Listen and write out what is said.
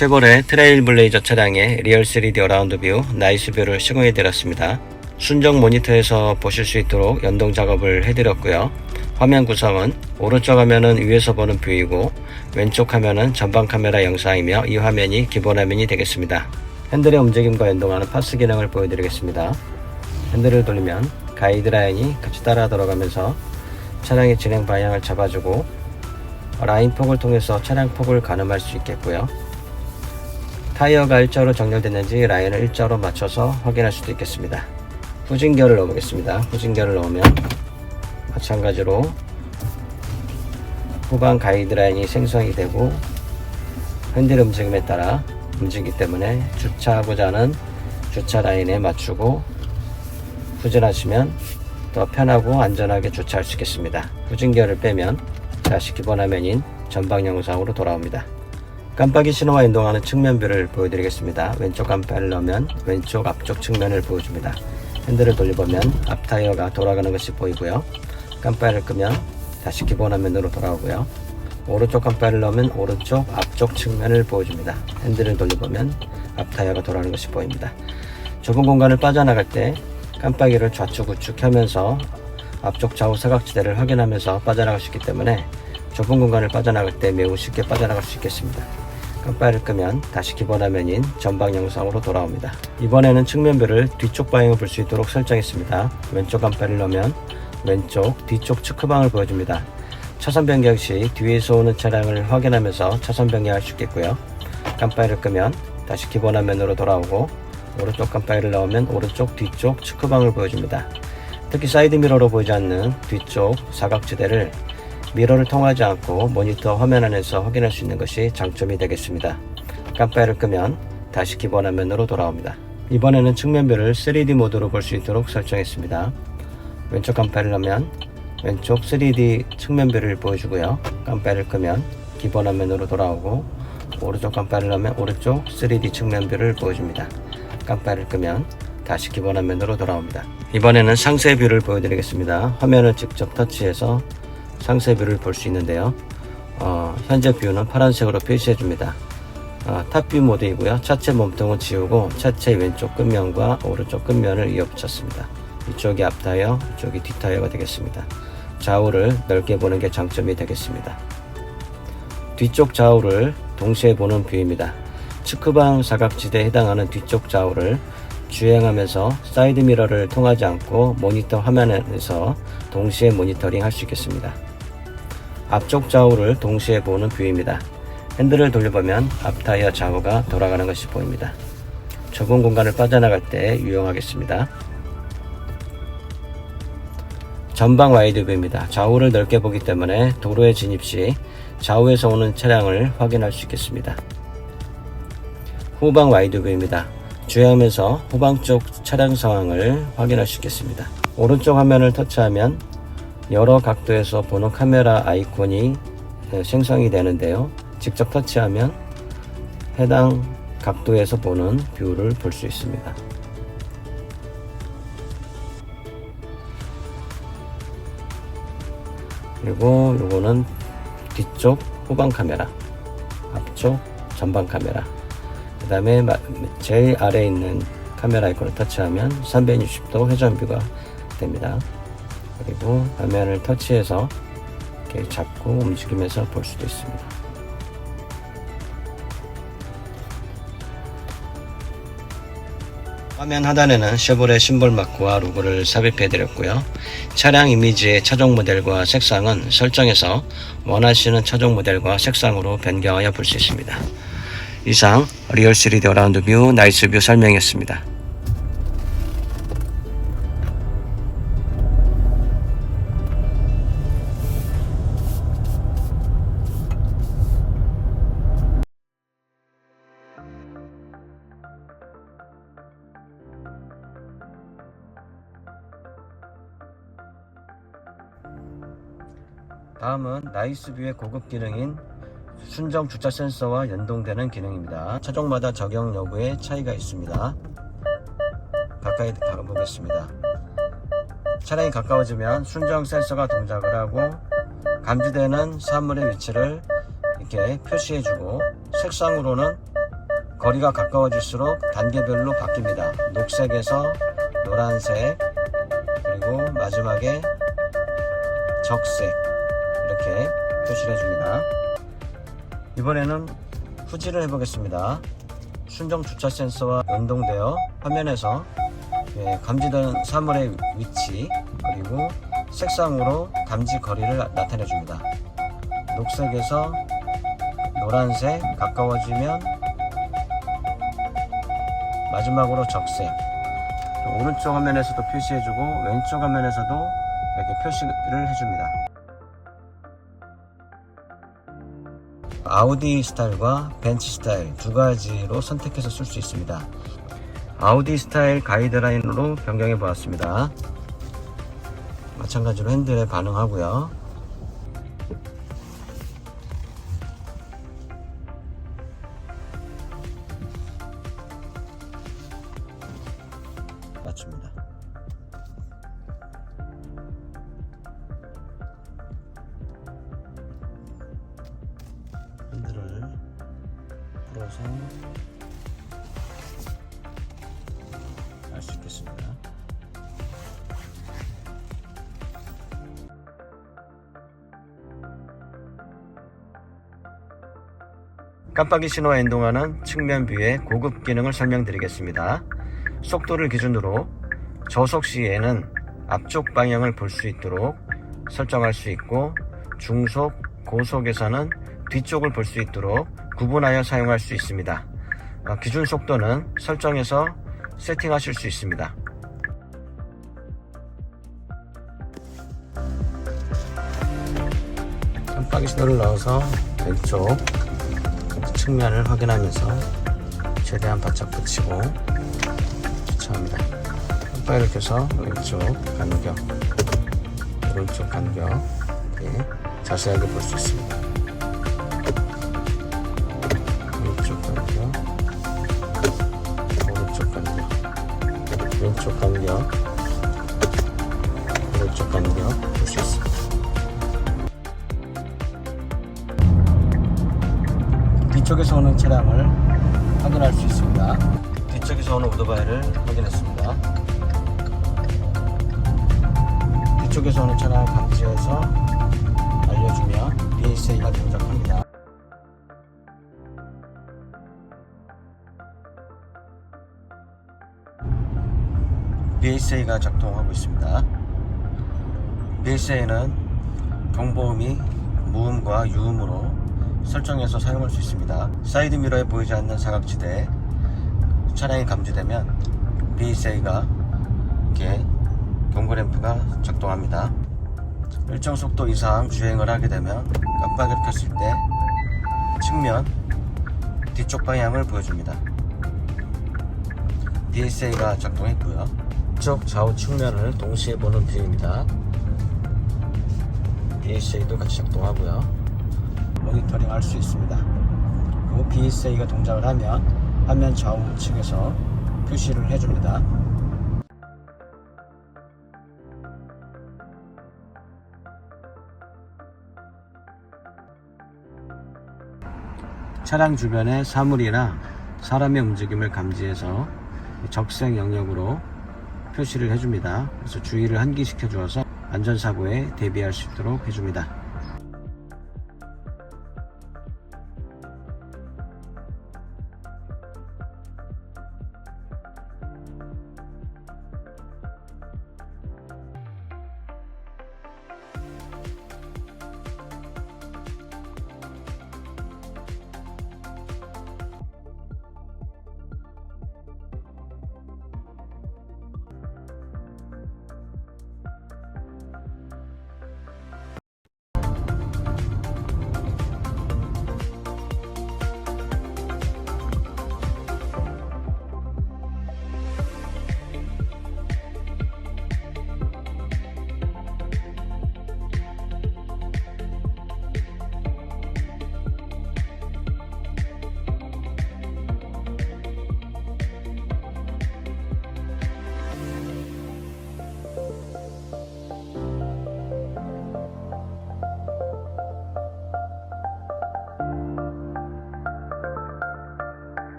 쉐보레 트레일블레이저 차량의 리얼 3D 어라운드 뷰 나이스 뷰를 시공해 드렸습니다. 순정 모니터에서 보실 수 있도록 연동 작업을 해드렸고요. 화면 구성은 오른쪽 화면은 위에서 보는 뷰이고 왼쪽 화면은 전방 카메라 영상이며 이 화면이 기본 화면이 되겠습니다. 핸들의 움직임과 연동하는 파스 기능을 보여드리겠습니다. 핸들을 돌리면 가이드라인이 같이 따라 들어가면서 차량의 진행 방향을 잡아주고 라인 폭을 통해서 차량 폭을 가늠할 수 있겠고요. 타이어가 일자로 정렬됐는지 라인을 일자로 맞춰서 확인할 수도 있겠습니다. 후진기어를 넣어보겠습니다. 후진기어를 넣으면 마찬가지로 후방 가이드라인이 생성이 되고 핸들 움직임에 따라 움직이기 때문에 주차하고자 하는 주차 라인에 맞추고 후진하시면 더 편하고 안전하게 주차할 수 있겠습니다. 후진기어를 빼면 다시 기본 화면인 전방 영상으로 돌아옵니다. 깜빡이 신호와 연동하는 측면뷰를 보여드리겠습니다. 왼쪽 깜빡이를 넣으면 왼쪽 앞쪽 측면을 보여줍니다. 핸들을 돌려보면 앞 타이어가 돌아가는 것이 보이고요. 깜빡이를 끄면 다시 기본 화면으로 돌아오고요. 오른쪽 깜빡이를 넣으면 오른쪽 앞쪽 측면을 보여줍니다. 핸들을 돌려보면 앞 타이어가 돌아가는 것이 보입니다. 좁은 공간을 빠져나갈 때 깜빡이를 좌측 우측 켜면서 앞쪽 좌우 사각지대를 확인하면서 빠져나갈 수 있기 때문에 좁은 공간을 빠져나갈 때 매우 쉽게 빠져나갈 수 있겠습니다. 깜빡이를 끄면 다시 기본 화면인 전방 영상으로 돌아옵니다. 이번에는 측면뷰를 뒤쪽 방향을 볼 수 있도록 설정했습니다. 왼쪽 깜빡이를 넣으면 왼쪽 뒤쪽 측후방을 보여줍니다. 차선 변경 시 뒤에서 오는 차량을 확인하면서 차선 변경할 수 있겠고요. 깜빡이를 끄면 다시 기본 화면으로 돌아오고 오른쪽 깜빡이를 넣으면 오른쪽 뒤쪽 측후방을 보여줍니다. 특히 사이드미러로 보이지 않는 뒤쪽 사각지대를 미러를 통하지 않고 모니터 화면 안에서 확인할 수 있는 것이 장점이 되겠습니다. 깜빡이를 끄면 다시 기본 화면으로 돌아옵니다. 이번에는 측면뷰를 3D 모드로 볼 수 있도록 설정했습니다. 왼쪽 깜빡이를 넣으면 왼쪽 3D 측면뷰를 보여주고요. 깜빡이를 끄면 기본 화면으로 돌아오고 오른쪽 깜빡이를 넣으면 오른쪽 3D 측면뷰를 보여줍니다. 깜빡이를 끄면 다시 기본 화면으로 돌아옵니다. 이번에는 상세 뷰를 보여드리겠습니다. 화면을 직접 터치해서 상세 뷰를 볼 수 있는데요. 현재 뷰는 파란색으로 표시해 줍니다. 탑뷰 모드이고요. 차체 몸통은 지우고 차체 왼쪽 끝면과 오른쪽 끝면을 이어붙였습니다. 이쪽이 앞타이어, 이쪽이 뒷타이어가 되겠습니다. 좌우를 넓게 보는 게 장점이 되겠습니다. 뒤쪽 좌우를 동시에 보는 뷰입니다. 측후방 사각지대에 해당하는 뒤쪽 좌우를 주행하면서 사이드미러를 통하지 않고 모니터 화면에서 동시에 모니터링 할 수 있겠습니다. 앞쪽 좌우를 동시에 보는 뷰입니다. 핸들을 돌려보면 앞타이어 좌우가 돌아가는 것이 보입니다. 좁은 공간을 빠져나갈 때 유용하겠습니다. 전방 와이드 뷰입니다. 좌우를 넓게 보기 때문에 도로에 진입 시 좌우에서 오는 차량을 확인할 수 있겠습니다. 후방 와이드 뷰입니다. 주행하면서 후방 쪽 차량 상황을 확인할 수 있겠습니다. 오른쪽 화면을 터치하면 여러 각도에서 보는 카메라 아이콘이 생성이 되는데요. 직접 터치하면 해당 각도에서 보는 뷰를 볼 수 있습니다. 그리고 요거는 뒤쪽 후방 카메라, 앞쪽 전방 카메라, 그 다음에 제일 아래에 있는 카메라 아이콘을 터치하면 360도 회전뷰가 됩니다. 그리고 화면을 터치해서 이렇게 잡고 움직이면서 볼 수도 있습니다. 화면 하단에는 쉐보레 심볼 마크와 로고를 삽입해 드렸고요. 차량 이미지의 차종 모델과 색상은 설정해서 원하시는 차종 모델과 색상으로 변경하여 볼 수 있습니다. 이상 리얼 3D 어라운드 뷰 나이스 뷰 설명이었습니다. 다음은 나이스뷰의 고급 기능인 순정 주차 센서와 연동되는 기능입니다. 차종마다 적용 여부에 차이가 있습니다. 가까이 가보겠습니다. 차량이 가까워지면 순정 센서가 동작을 하고 감지되는 사물의 위치를 이렇게 표시해주고 색상으로는 거리가 가까워질수록 단계별로 바뀝니다. 녹색에서 노란색, 그리고 마지막에 적색, 이렇게 표시를 해줍니다. 이번에는 후지를 해보겠습니다. 순정 주차 센서와 연동되어 화면에서 감지된 사물의 위치 그리고 색상으로 감지 거리를 나타내 줍니다. 녹색에서 노란색, 가까워지면 마지막으로 적색. 오른쪽 화면에서도 표시해주고 왼쪽 화면에서도 이렇게 표시를 해줍니다. 아우디 스타일과 벤츠 스타일 두 가지로 선택해서 쓸 수 있습니다. 아우디 스타일 가이드라인으로 변경해 보았습니다. 마찬가지로 핸들에 반응하고요. 맞춥니다. 핸들을 풀어서 알 수 있겠습니다. 깜빡이 신호와 연동하는 측면 뷰의 고급 기능을 설명드리겠습니다. 속도를 기준으로 저속 시에는 앞쪽 방향을 볼 수 있도록 설정할 수 있고, 중속, 고속에서는 뒤쪽을 볼 수 있도록 구분하여 사용할 수 있습니다. 기준 속도는 설정해서 세팅하실 수 있습니다. 깜빡이 신호를 넣어서 왼쪽 측면을 확인하면서 최대한 바짝 붙이고 주차합니다. 깜빡이를 켜서 왼쪽 간격, 오른쪽 간격 이렇게 자세하게 볼 수 있습니다. 왼쪽 간격, 오른쪽 간격, 왼쪽 간격, 오른쪽 간격 볼 수 있습니다. 뒤쪽에서 오는 차량을 확인할 수 있습니다. 뒤쪽에서 오는 오토바이를 확인했습니다. 뒤쪽에서 오는 차량을 감지해서 알려주면 BSA가 동작합니다. BSA가 작동하고 있습니다. BSA는 경보음이 무음과 유음으로 설정해서 사용할 수 있습니다. 사이드미러에 보이지 않는 사각지대에 차량이 감지되면 BSA가 이렇게 경고램프가 작동합니다. 일정 속도 이상 주행을 하게 되면 깜빡이를 켰을 때 측면 뒤쪽 방향을 보여줍니다. BSA가 작동했고요. 왼쪽 좌우 측면을 동시에 보는 뷰입니다. BSA도 같이 작동하고요. 모니터링 할 수 있습니다. 그리고 BSA가 동작을 하면 화면 좌우측에서 표시를 해줍니다. 차량 주변의 사물이나 사람의 움직임을 감지해서 적색 영역으로 표시를 해줍니다. 그래서 주의를 환기시켜 주어서 안전사고에 대비할 수 있도록 해줍니다.